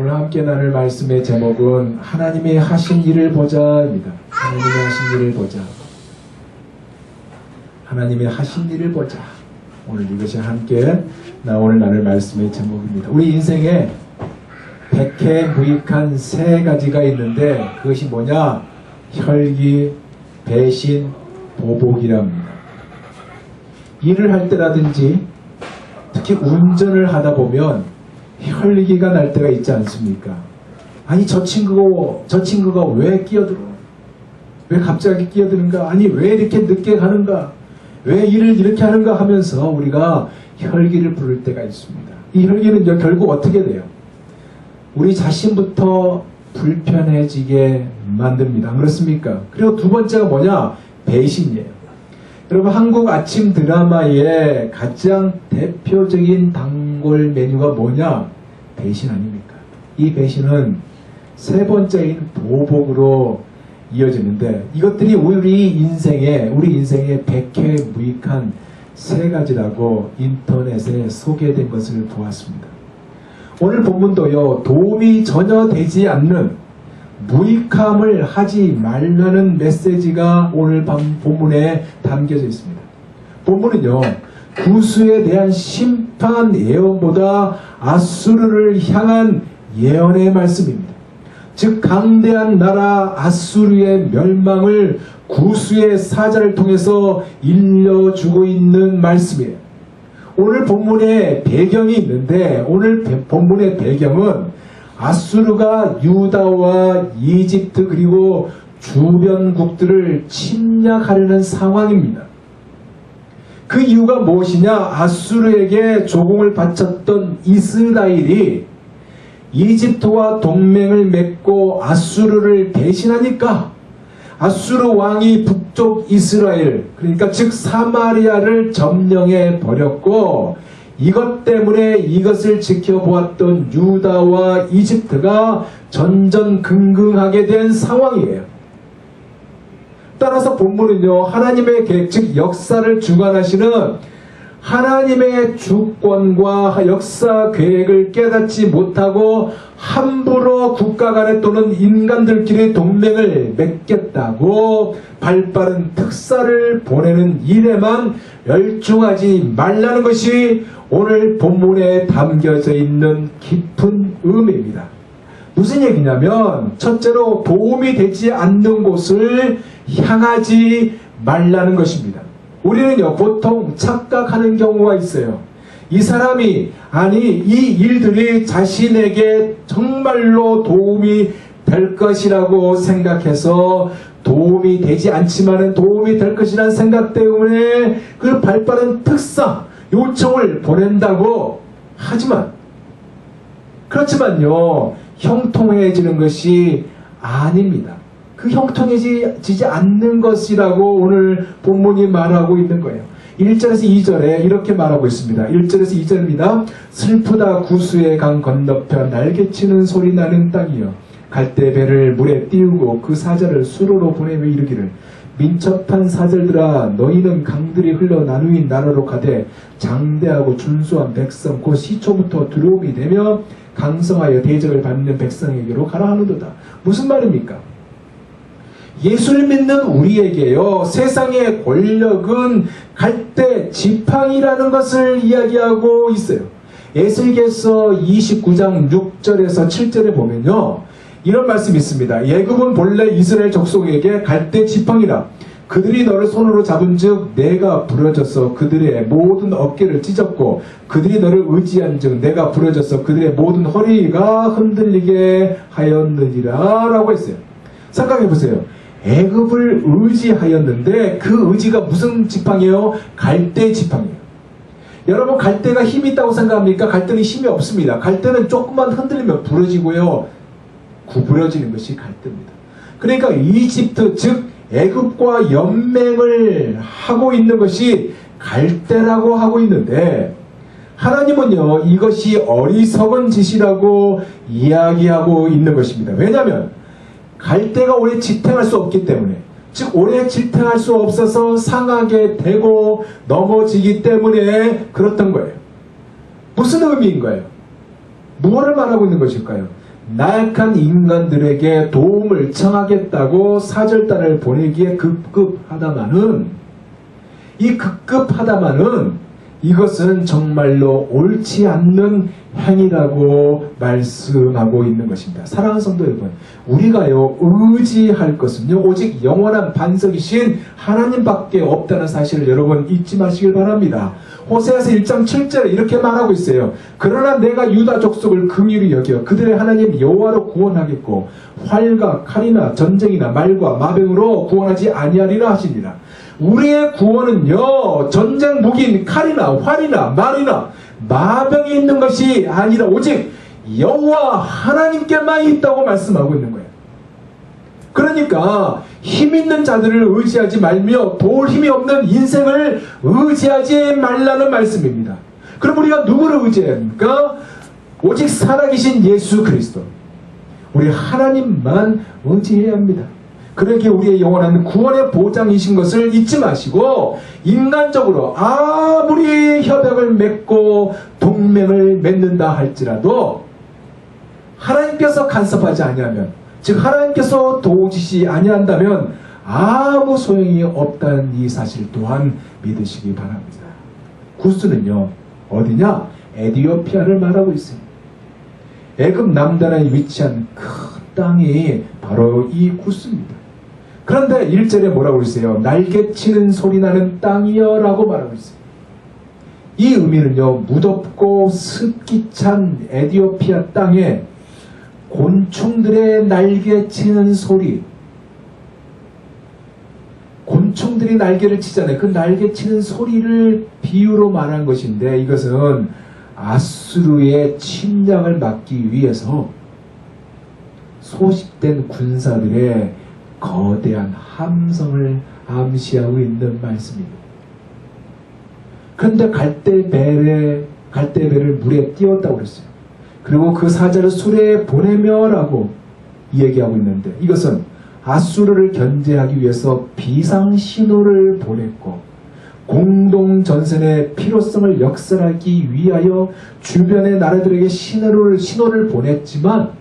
오늘 함께 나눌 말씀의 제목은 하나님의 하신 일을 보자입니다. 하나님의 하신 일을 보자. 하나님의 하신 일을 보자. 오늘 이것이 함께 오늘 나눌 말씀의 제목입니다. 우리 인생에 백해무익한 세 가지가 있는데 그것이 뭐냐? 혈기, 배신, 보복이랍니다. 일을 할 때라든지 특히 운전을 하다 보면 혈기가 날 때가 있지 않습니까? 아니 저 친구가 왜 끼어들어? 왜 갑자기 끼어드는가? 아니 왜 이렇게 늦게 가는가? 왜 일을 이렇게 하는가 하면서 우리가 혈기를 부를 때가 있습니다. 이 혈기는 결국 어떻게 돼요? 우리 자신부터 불편해지게 만듭니다. 안 그렇습니까? 그리고 두 번째가 뭐냐? 배신이에요. 여러분 한국 아침 드라마의 가장 대표적인 단골 메뉴가 뭐냐? 배신 아닙니까? 이 배신은 세 번째인 보복으로 이어지는데 이것들이 우리 인생의 백해무익한 세 가지라고 인터넷에 소개된 것을 보았습니다. 오늘 본문도요, 도움이 전혀 되지 않는 무익함을 하지 말라는 메시지가 오늘 본문에 담겨져 있습니다. 본문은요, 구수에 대한 심판 예언보다 아수르를 향한 예언의 말씀입니다. 즉 강대한 나라 아수르의 멸망을 구수의 사자를 통해서 일러주고 있는 말씀이에요. 오늘 본문에 배경이 있는데 오늘 본문의 배경은 아수르가 유다와 이집트 그리고 주변국들을 침략하려는 상황입니다. 그 이유가 무엇이냐? 아수르에게 조공을 바쳤던 이스라엘이 이집트와 동맹을 맺고 아수르를 배신하니까 아수르 왕이 북쪽 이스라엘, 그러니까 즉 사마리아를 점령해 버렸고 이것 때문에 이것을 지켜보았던 유다와 이집트가 전전긍긍하게 된 상황이에요. 따라서 본문은요, 하나님의 계획, 즉 역사를 주관하시는 하나님의 주권과 역사 계획을 깨닫지 못하고 함부로 국가 간에 또는 인간들끼리 동맹을 맺겠다고 발빠른 특사를 보내는 일에만 열중하지 말라는 것이 오늘 본문에 담겨져 있는 깊은 의미입니다. 무슨 얘기냐면 첫째로 도움이 되지 않는 곳을 향하지 말라는 것입니다. 우리는요 보통 착각하는 경우가 있어요. 이 사람이 이 일들이 자신에게 정말로 도움이 될 것이라고 생각해서 도움이 되지 않지만은 도움이 될 것이라는 생각 때문에 그 발빠른 특사 요청을 보낸다고 하지만 그렇지만요 형통해지는 것이 아닙니다. 그 형통해지지 않는 것이라고 오늘 본문이 말하고 있는 거예요. 1절에서 2절에 이렇게 말하고 있습니다. 1절에서 2절입니다. 슬프다 구수의 강 건너편 날개치는 소리 나는 땅이여 갈대배를 물에 띄우고 그 사자를 수로로 보내며 이르기를 민첩한 사절들아 너희는 강들이 흘러 나누인 나라로 가되 장대하고 준수한 백성 곧 시초부터 두려움이 되며 강성하여 대적을 받는 백성에게로 가라 하는도다. 무슨 말입니까? 예수를 믿는 우리에게요 세상의 권력은 갈대 지팡이라는 것을 이야기하고 있어요. 에스겔서 29장 6절에서 7절에 보면요 이런 말씀이 있습니다. 애굽은 본래 이스라엘 족속에게 갈대 지팡이라 그들이 너를 손으로 잡은즉 내가 부러져서 그들의 모든 어깨를 찢었고 그들이 너를 의지한즉 내가 부러져서 그들의 모든 허리가 흔들리게 하였느니라 라고 했어요. 생각해보세요. 애굽을 의지하였는데 그 의지가 무슨 지팡이에요? 갈대 지팡이에요. 여러분 갈대가 힘이 있다고 생각합니까? 갈대는 힘이 없습니다. 갈대는 조금만 흔들리면 부러지고요 구부러지는 것이 갈대입니다. 그러니까 이집트 즉 애굽과 연맹을 하고 있는 것이 갈대라고 하고 있는데 하나님은요 이것이 어리석은 짓이라고 이야기하고 있는 것입니다. 왜냐하면 갈대가 오래 지탱할 수 없기 때문에 즉 오래 지탱할 수 없어서 상하게 되고 넘어지기 때문에 그렇던 거예요. 무슨 의미인 거예요? 무엇을 말하고 있는 것일까요? 나약한 인간들에게 도움을 청하겠다고 사절단을 보내기에 급급하다마는, 이 급급하다마는 이것은 정말로 옳지 않는 행위라고 말씀하고 있는 것입니다. 사랑하는 성도 여러분, 우리가요 의지할 것은요 오직 영원한 반석이신 하나님밖에 없다는 사실을 여러분 잊지 마시길 바랍니다. 호세아서 1장 7절에 이렇게 말하고 있어요. 그러나 내가 유다 족속을 긍휼히 여겨 그들의 하나님 여호와로 구원하겠고 활과 칼이나 전쟁이나 말과 마병으로 구원하지 아니하리라 하시니라. 우리의 구원은요 전쟁 무기인 칼이나 활이나 말이나 마병이 있는 것이 아니라 오직 여호와 하나님께만 있다고 말씀하고 있는 거예요. 그러니까 힘 있는 자들을 의지하지 말며 도울 힘이 없는 인생을 의지하지 말라는 말씀입니다. 그럼 우리가 누구를 의지해야 합니까? 오직 살아계신 예수 그리스도, 우리 하나님만 의지해야 합니다. 그러기에 우리의 영원한 구원의 보장이신 것을 잊지 마시고, 인간적으로 아무리 협약을 맺고 동맹을 맺는다 할지라도 하나님께서 간섭하지 아니하면, 즉 하나님께서 도우시지 아니한다면 아무 소용이 없다는 이 사실 또한 믿으시기 바랍니다. 구스는요 어디냐? 에디오피아를 말하고 있습니다. 애굽 남단에 위치한 큰 땅이 바로 이 구스입니다. 그런데 1절에 뭐라고 그러세요? 날개치는 소리 나는 땅이여 라고 말하고 있어요. 이 의미는요 무덥고 습기 찬 에디오피아 땅에 곤충들의 날개치는 소리, 곤충들이 날개를 치잖아요. 그 날개치는 소리를 비유로 말한 것인데, 이것은 아수르의 침략을 막기 위해서 소집된 군사들의 거대한 함성을 암시하고 있는 말씀입니다. 그런데 갈대배를 물에 띄웠다고 그랬어요. 그리고 그 사자를 수레에 보내며 라고 얘기하고 있는데, 이것은 아수르를 견제하기 위해서 비상신호를 보냈고 공동전선의 필요성을 역설하기 위하여 주변의 나라들에게 신호를 보냈지만,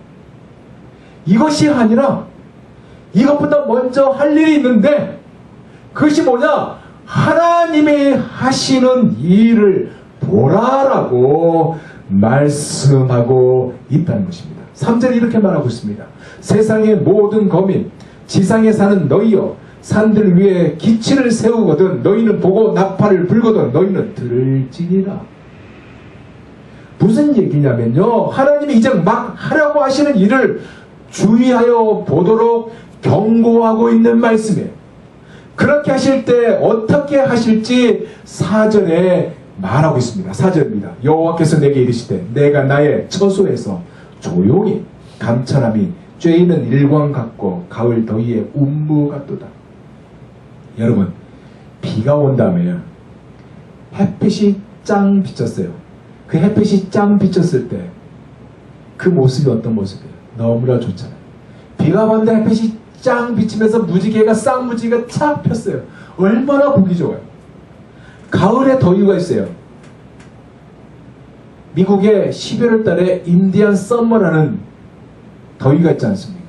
이것이 아니라 이것보다 먼저 할 일이 있는데, 그것이 뭐냐? 하나님이 하시는 일을 보라라고 말씀하고 있다는 것입니다. 3절에 이렇게 말하고 있습니다. 세상의 모든 거민, 지상에 사는 너희여, 산들 위에 기치를 세우거든 너희는 보고 나팔을 불거든 너희는 들을지니라. 무슨 얘기냐면요, 하나님이 이제 막 하려고 하시는 일을 주의하여 보도록 경고하고 있는 말씀이에요. 그렇게 하실 때 어떻게 하실지 4절에 말하고 있습니다. 4절입니다. 여호와께서 내게 이르시되 내가 나의 처소에서 조용히 감찰함이 쬐이는 일광 같고 가을 더위의 운무 같도다. 여러분, 비가 온 다음에 햇빛이 짱 비쳤어요. 그 햇빛이 짱 비쳤을 때 그 모습이 어떤 모습이에요? 너무나 좋잖아요. 비가 왔는데 햇빛이 짱 비치면서 무지개가 쌍무지개가 착 폈어요. 얼마나 보기 좋아요. 가을에 더위가 있어요. 미국의 11월 달에 인디안 썸머라는 더위가 있지 않습니까?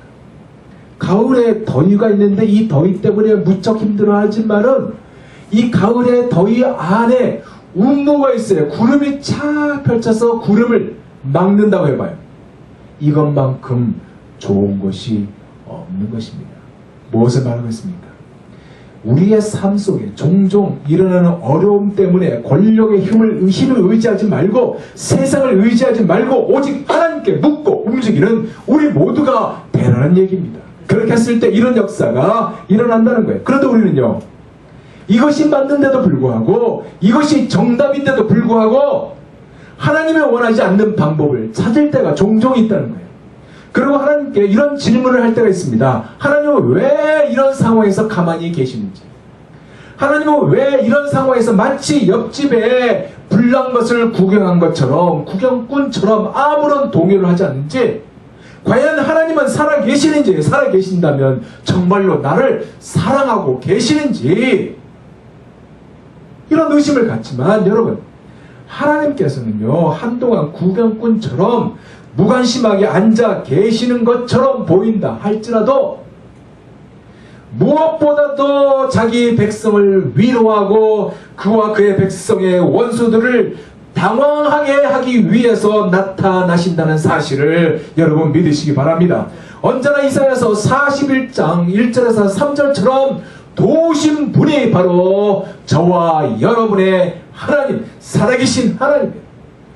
가을에 더위가 있는데 이 더위 때문에 무척 힘들어하지만은 이 가을의 더위 안에 운무가 있어요. 구름이 착 펼쳐서 구름을 막는다고 해봐요. 이것만큼 좋은 것이 없는 것입니다. 무엇을 말하고 있습니까? 우리의 삶 속에 종종 일어나는 어려움 때문에 권력의 힘을 의지하지 말고 세상을 의지하지 말고 오직 하나님께 묻고 움직이는 우리 모두가 되라는 얘기입니다. 그렇게 했을 때 이런 역사가 일어난다는 거예요. 그런데 우리는요, 이것이 맞는데도 불구하고, 이것이 정답인데도 불구하고 하나님이 원하지 않는 방법을 찾을 때가 종종 있다는 거예요. 그리고 하나님께 이런 질문을 할 때가 있습니다. 하나님은 왜 이런 상황에서 가만히 계시는지, 하나님은 왜 이런 상황에서 마치 옆집에 불난 것을 구경한 것처럼, 구경꾼처럼 아무런 동요를 하지 않는지, 과연 하나님은 살아계시는지, 살아계신다면 정말로 나를 사랑하고 계시는지, 이런 의심을 갖지만 여러분, 하나님께서는요 한동안 구경꾼처럼 무관심하게 앉아 계시는 것처럼 보인다 할지라도 무엇보다도 자기 백성을 위로하고 그와 그의 백성의 원수들을 당황하게 하기 위해서 나타나신다는 사실을 여러분 믿으시기 바랍니다. 언제나 이사야서 41장 1절에서 3절처럼 도우신 분이 바로 저와 여러분의 하나님, 살아계신 하나님이에요.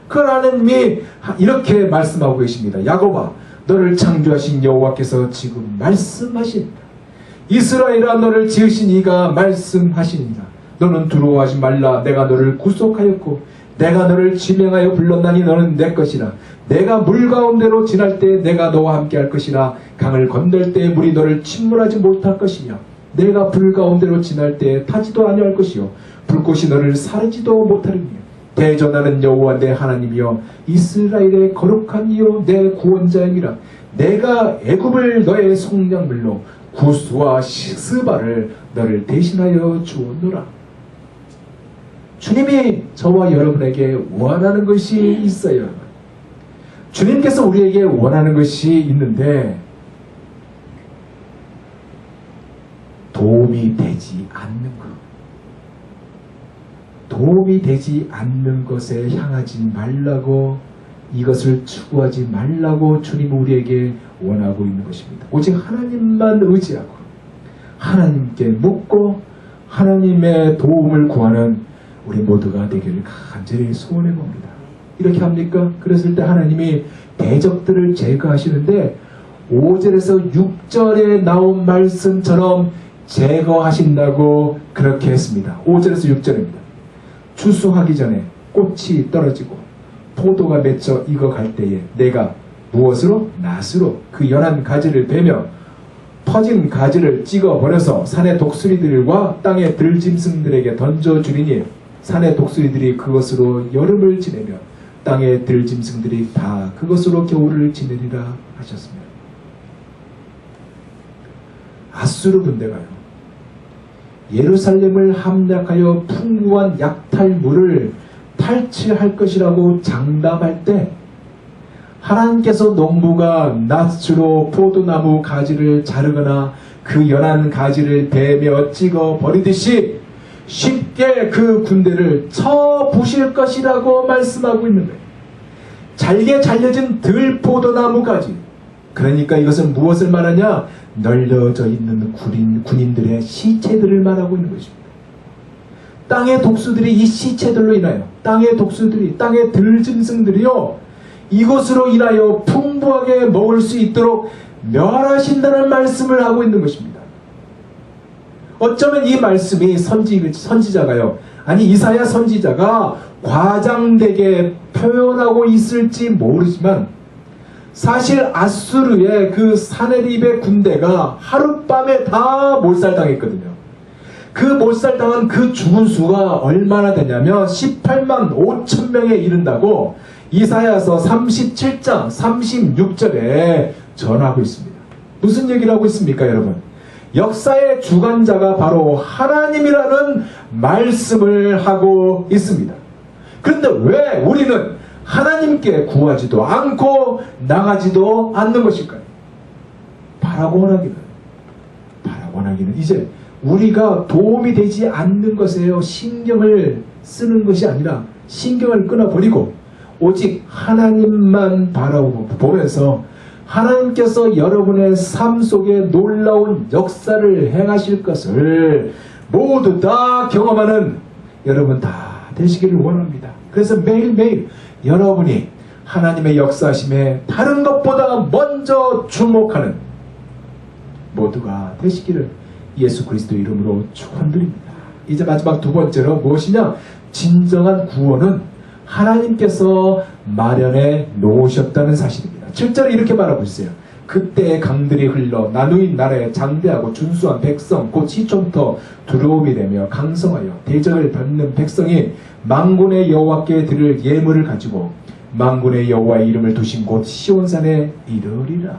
그 하나님이 이렇게 말씀하고 계십니다. 야곱아, 너를 창조하신 여호와께서 지금 말씀하신다. 이스라엘아, 너를 지으신 이가 말씀하시니라. 너는 두려워하지 말라. 내가 너를 구속하였고 내가 너를 지명하여 불렀나니 너는 내 것이라. 내가 물 가운데로 지날 때 내가 너와 함께 할 것이라. 강을 건널 때 물이 너를 침몰하지 못할 것이며 내가 불 가운데로 지날 때 타지도 아니할 것이요 불꽃이 너를 사르지도 못하리며 대전하는 여호와 내 하나님이여 이스라엘의 거룩한 이요 내 구원자임이라. 내가 애굽을 너의 속량물로 구스와 스바를 너를 대신하여 주었노라. 주님이 저와 여러분에게 원하는 것이 있어요. 주님께서 우리에게 원하는 것이 있는데 도움이 되지 않는 것, 도움이 되지 않는 것에 향하지 말라고, 이것을 추구하지 말라고 주님은 우리에게 원하고 있는 것입니다. 오직 하나님만 의지하고 하나님께 묻고 하나님의 도움을 구하는 우리 모두가 되기를 간절히 소원해 봅니다. 이렇게 합니까? 그랬을 때 하나님이 대적들을 제거하시는데 5절에서 6절에 나온 말씀처럼 제거하신다고 그렇게 했습니다. 5절에서 6절입니다. 추수하기 전에 꽃이 떨어지고 포도가 맺혀 익어갈 때에 내가 무엇으로? 낫으로 그 연한 가지를 베며 퍼진 가지를 찍어버려서 산의 독수리들과 땅의 들짐승들에게 던져주리니 산의 독수리들이 그것으로 여름을 지내며 땅의 들짐승들이 다 그것으로 겨울을 지내리라 하셨습니다. 아수르 군대가요, 예루살렘을 함락하여 풍부한 약탈물을 탈취할 것이라고 장담할 때 하나님께서 농부가 낫으로 포도나무 가지를 자르거나 그 연한 가지를 베며 찍어 버리듯이 쉽게 그 군대를 쳐 부실 것이라고 말씀하고 있는 거예요. 잘게 잘려진 들포도나무 가지, 그러니까 이것은 무엇을 말하냐? 널려져 있는 군인들의 시체들을 말하고 있는 것입니다. 땅의 독수들이 이 시체들로 인하여, 땅의 독수들이, 땅의 들짐승들이요, 이것으로 인하여 풍부하게 먹을 수 있도록 멸하신다는 말씀을 하고 있는 것입니다. 어쩌면 이 말씀이 선지자가요, 아니 이사야 선지자가 과장되게 표현하고 있을지 모르지만 사실 아수르의 그 사네립의 군대가 하룻밤에 다 몰살당했거든요. 그 몰살당한 그 죽은 수가 얼마나 되냐면 18만 5천 명에 이른다고 이사야서 37장 36절에 전하고 있습니다. 무슨 얘기를 하고 있습니까, 여러분? 역사의 주관자가 바로 하나님이라는 말씀을 하고 있습니다. 그런데 왜 우리는 하나님께 구하지도 않고 나가지도 않는 것일까요? 바라고 원하기는 이제 우리가 도움이 되지 않는 것에요 신경을 쓰는 것이 아니라 신경을 끊어버리고 오직 하나님만 바라보면서 하나님께서 여러분의 삶 속에 놀라운 역사를 행하실 것을 모두 다 경험하는 여러분 다 되시기를 원합니다. 그래서 매일매일 여러분이 하나님의 역사하심에 다른 것보다 먼저 주목하는 모두가 되시기를 예수 그리스도 이름으로 축원드립니다. 이제 마지막 두 번째로 무엇이냐? 진정한 구원은 하나님께서 마련해 놓으셨다는 사실입니다. 7절에 이렇게 말하고 있어요. 그때의 강들이 흘러 나누인 나라에 장대하고 준수한 백성 곧 시총터 두려움이 되며 강성하여 대적을 받는 백성이 만군의 여호와께 드릴 예물을 가지고 만군의 여호와의 이름을 두신 곳 시온산에 이르리라.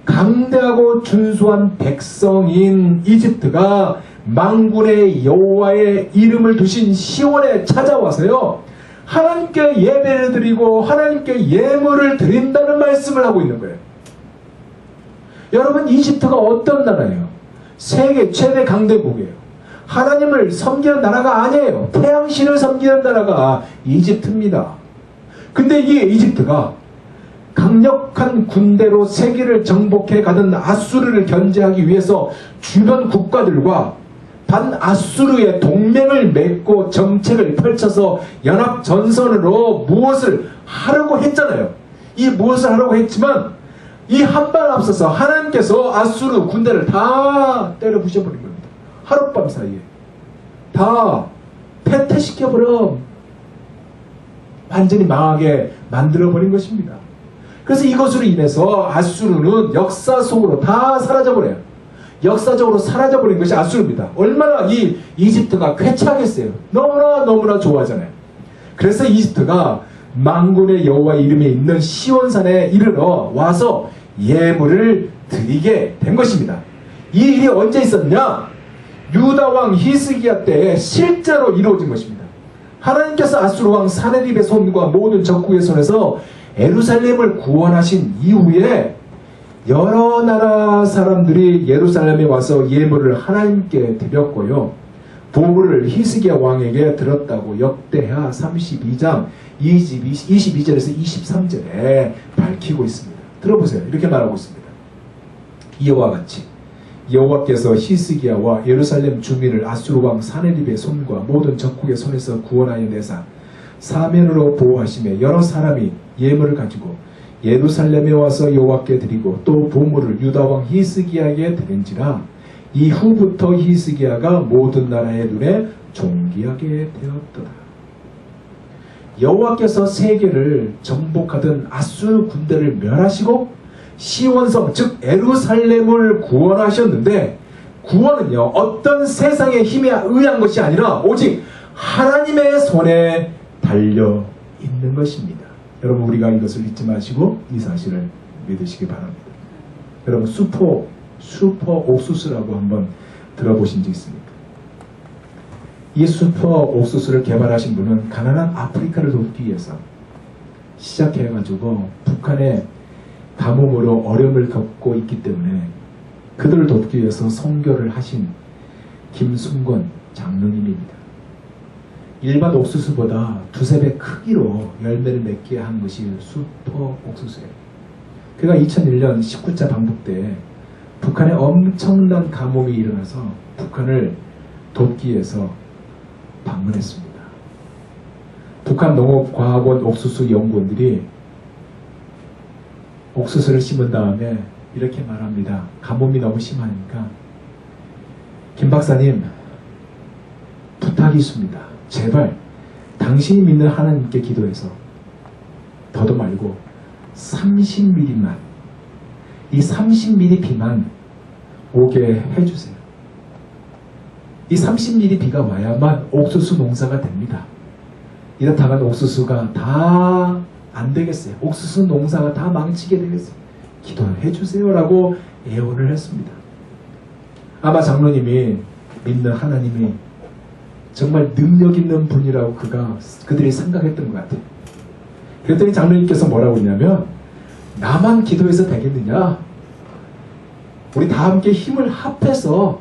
강대하고 준수한 백성인 이집트가 만군의 여호와의 이름을 두신 시온에 찾아와서요, 하나님께 예배를 드리고 하나님께 예물을 드린다는 말씀을 하고 있는 거예요. 여러분, 이집트가 어떤 나라예요? 세계 최대 강대국이에요. 하나님을 섬기는 나라가 아니에요. 태양신을 섬기는 나라가 이집트입니다. 근데 이 이집트가 강력한 군대로 세계를 정복해 가던 아수르를 견제하기 위해서 주변 국가들과 반아수르의 동맹을 맺고 정책을 펼쳐서 연합전선으로 무엇을 하려고 했잖아요. 이 무엇을 하려고 했지만 이 한 발 앞서서 하나님께서 아수르 군대를 다 때려 부셔버린 겁니다. 하룻밤 사이에 다 패퇴시켜버려 완전히 망하게 만들어버린 것입니다. 그래서 이것으로 인해서 아수르는 역사 속으로 다 사라져버려요. 역사적으로 사라져버린 것이 아수르입니다. 얼마나 이 이집트가 쾌차하겠어요. 너무나 좋아하잖아요. 그래서 이집트가 만군의 여호와 이름에 있는 시온산에 이르러 와서 예물을 드리게 된 것입니다. 이 일이 언제 있었냐? 유다 왕 히스기야 때에 실제로 이루어진 것입니다. 하나님께서 아수르 왕 사네립의 손과 모든 적국의 손에서 예루살렘을 구원하신 이후에 여러 나라 사람들이 예루살렘에 와서 예물을 하나님께 드렸고요. 보물을 히스기야 왕에게 들었다고 역대하 32장 22절에서 23절에 밝히고 있습니다. 들어보세요. 이렇게 말하고 있습니다. 이와 같이 여호와께서 히스기야와 예루살렘 주민을 아수르 왕 사네립의 손과 모든 적국의 손에서 구원하여 내사 사면으로 보호하시며 여러 사람이 예물을 가지고 예루살렘에 와서 여호와께 드리고 또 보물을 유다 왕 히스기야에게 드린지라 이후부터 히스기야가 모든 나라의 눈에 존귀하게 되었더라. 여호와께서 세계를 정복하던 아수르 군대를 멸하시고 시온성 즉 예루살렘을 구원하셨는데 구원은요 어떤 세상의 힘에 의한 것이 아니라 오직 하나님의 손에 달려 있는 것입니다. 여러분, 우리가 이것을 잊지 마시고 이 사실을 믿으시기 바랍니다. 여러분, 슈퍼 옥수수라고 한번 들어보신 적 있습니까? 이 슈퍼 옥수수를 개발하신 분은 가난한 아프리카를 돕기 위해서 시작해가지고 북한의 가뭄으로 어려움을 겪고 있기 때문에 그들을 돕기 위해서 선교를 하신 김순권 장로님입니다. 일반 옥수수보다 두세 배 크기로 열매를 맺게 한 것이 슈퍼 옥수수예요. 그가 2001년 19차 방북 때 북한에 엄청난 가뭄이 일어나서 북한을 돕기 위해서 방문했습니다. 북한 농업과학원 옥수수 연구원들이 옥수수를 심은 다음에 이렇게 말합니다. 가뭄이 너무 심하니까 김 박사님 부탁이 있습니다. 제발 당신이 믿는 하나님께 기도해서 더도 말고 30mm만 이 30mm 비만 오게 해주세요. 이 30mm 비가 와야만 옥수수 농사가 됩니다. 이렇다면 옥수수가 다 안 되겠어요. 옥수수 농사가 다 망치게 되겠어요. 기도를 해주세요 라고 애원을 했습니다. 아마 장로님이 믿는 하나님이 정말 능력 있는 분이라고 그들이 생각했던 것 같아요. 그랬더니 장로님께서 뭐라고 했냐면 나만 기도해서 되겠느냐? 우리 다 함께 힘을 합해서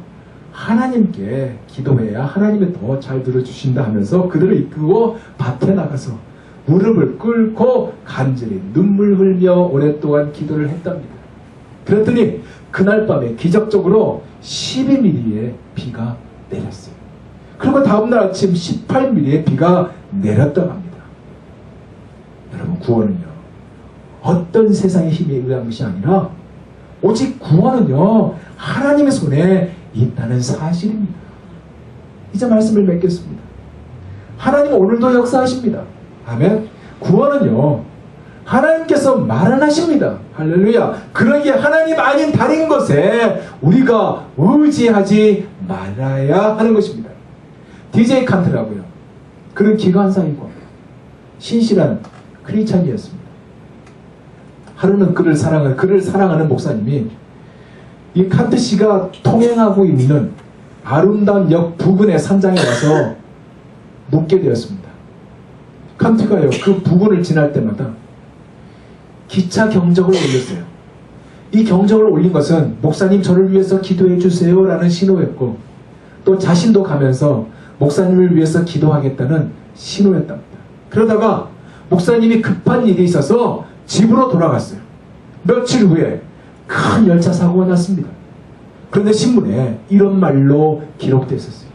하나님께 기도해야 하나님이 더 잘 들어주신다 하면서 그들을 이끌고 밭에 나가서 무릎을 꿇고 간절히 눈물 흘며 오랫동안 기도를 했답니다. 그랬더니 그날 밤에 기적적으로 12mm의 비가 내렸어요. 그리고 다음날 아침 18mm의 비가 내렸다고 합니다. 여러분, 구원은요 어떤 세상의 힘에 의한 것이 아니라 오직 구원은요 하나님의 손에 있다는 사실입니다. 이제 말씀을 맺겠습니다. 하나님은 오늘도 역사하십니다. 아멘. 구원은요 하나님께서 마련하십니다. 할렐루야. 그러기에 하나님 아닌 다른 것에 우리가 의지하지 말아야 하는 것입니다. DJ 칸트라고요. 그는 기관사이고 신실한 크리스찬이었습니다. 하루는 그를 사랑하는 목사님이 이 칸트 씨가 통행하고 있는 아름다운 역 부근의 산장에 와서 묵게 되었습니다. 칸트가요, 그 부근을 지날 때마다 기차 경적을 올렸어요. 이 경적을 올린 것은 목사님 저를 위해서 기도해 주세요 라는 신호였고, 또 자신도 가면서 목사님을 위해서 기도하겠다는 신호였답니다. 그러다가 목사님이 급한 일이 있어서 집으로 돌아갔어요. 며칠 후에 큰 열차 사고가 났습니다. 그런데 신문에 이런 말로 기록되어 있었어요.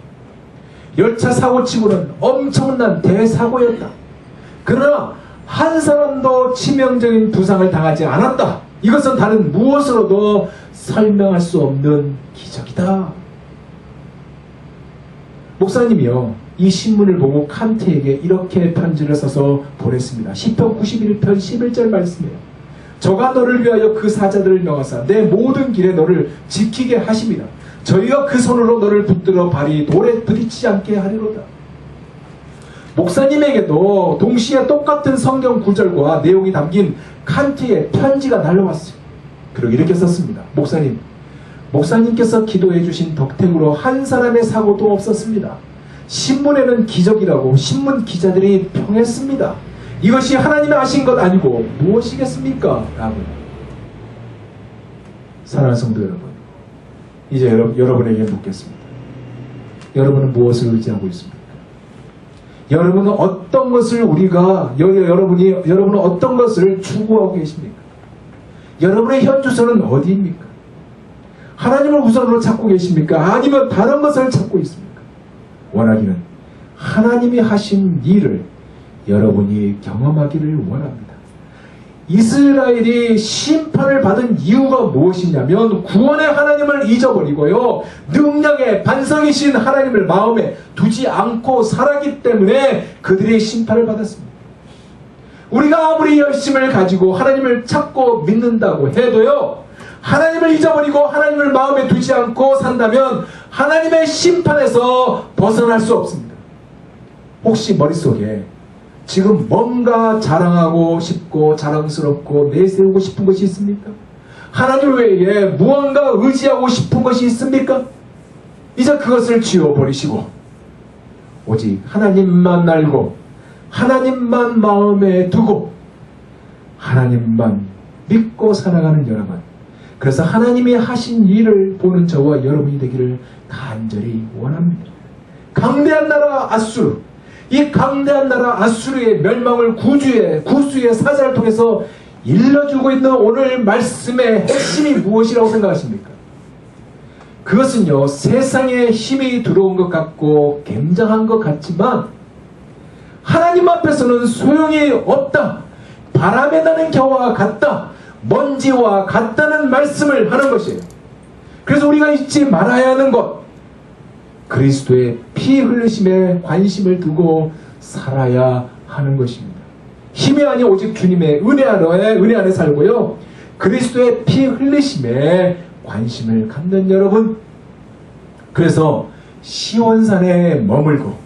열차 사고치고는 엄청난 대사고였다. 그러나 한 사람도 치명적인 부상을 당하지 않았다. 이것은 다른 무엇으로도 설명할 수 없는 기적이다. 목사님이요, 이 신문을 보고 칸트에게 이렇게 편지를 써서 보냈습니다. 시편 91편 11절 말씀이에요. 저가 너를 위하여 그 사자들을 명하사 내 모든 길에 너를 지키게 하십니다. 저희가 그 손으로 너를 붙들어 발이 돌에 부딪히지 않게 하리로다. 목사님에게도 동시에 똑같은 성경 구절과 내용이 담긴 칸트의 편지가 날라왔어요. 그리고 이렇게 썼습니다. 목사님께서 기도해 주신 덕택으로 한 사람의 사고도 없었습니다. 신문에는 기적이라고 신문 기자들이 평했습니다. 이것이 하나님이 하신 것 아니고 무엇이겠습니까? 라고. 사랑하는 성도 여러분, 이제 여러분에게 묻겠습니다. 여러분은 무엇을 의지하고 있습니까? 여러분은 어떤 것을 여러분은 어떤 것을 추구하고 계십니까? 여러분의 현주소는 어디입니까? 하나님을 우선으로 찾고 계십니까? 아니면 다른 것을 찾고 있습니까? 원하기는 하나님이 하신 일을 여러분이 경험하기를 원합니다. 이스라엘이 심판을 받은 이유가 무엇이냐면 구원의 하나님을 잊어버리고요, 능력의 반석이신 하나님을 마음에 두지 않고 살았기 때문에 그들이 심판을 받았습니다. 우리가 아무리 열심을 가지고 하나님을 찾고 믿는다고 해도요, 하나님을 잊어버리고 하나님을 마음에 두지 않고 산다면 하나님의 심판에서 벗어날 수 없습니다. 혹시 머릿속에 지금 뭔가 자랑하고 싶고 자랑스럽고 내세우고 싶은 것이 있습니까? 하나님 외에 무언가 의지하고 싶은 것이 있습니까? 이제 그것을 지워버리시고 오직 하나님만 알고 하나님만 마음에 두고 하나님만 믿고 살아가는 여러분, 그래서 하나님이 하신 일을 보는 저와 여러분이 되기를 간절히 원합니다. 강대한 나라 아수르, 이 강대한 나라 아수르의 멸망을 구수의 사자를 통해서 일러주고 있는 오늘 말씀의 핵심이 무엇이라고 생각하십니까? 그것은요, 세상에 힘이 들어온 것 같고 굉장한 것 같지만 하나님 앞에서는 소용이 없다, 바람에 나는 겨와 같다, 먼지와 같다는 말씀을 하는 것이에요. 그래서 우리가 잊지 말아야 하는 것, 그리스도의 피 흘리심에 관심을 두고 살아야 하는 것입니다. 힘이 아니 오직 주님의 은혜 안에 살고요, 그리스도의 피 흘리심에 관심을 갖는 여러분, 그래서 시온산에 머물고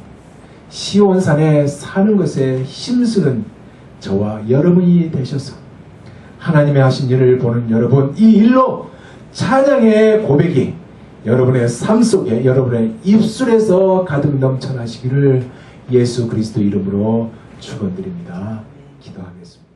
시온산에 사는 것에 힘쓰는 저와 여러분이 되셔서 하나님의 하신 일을 보는 여러분, 이 일로 찬양의 고백이 여러분의 삶 속에 여러분의 입술에서 가득 넘쳐나시기를 예수 그리스도 이름으로 축원드립니다. 기도하겠습니다.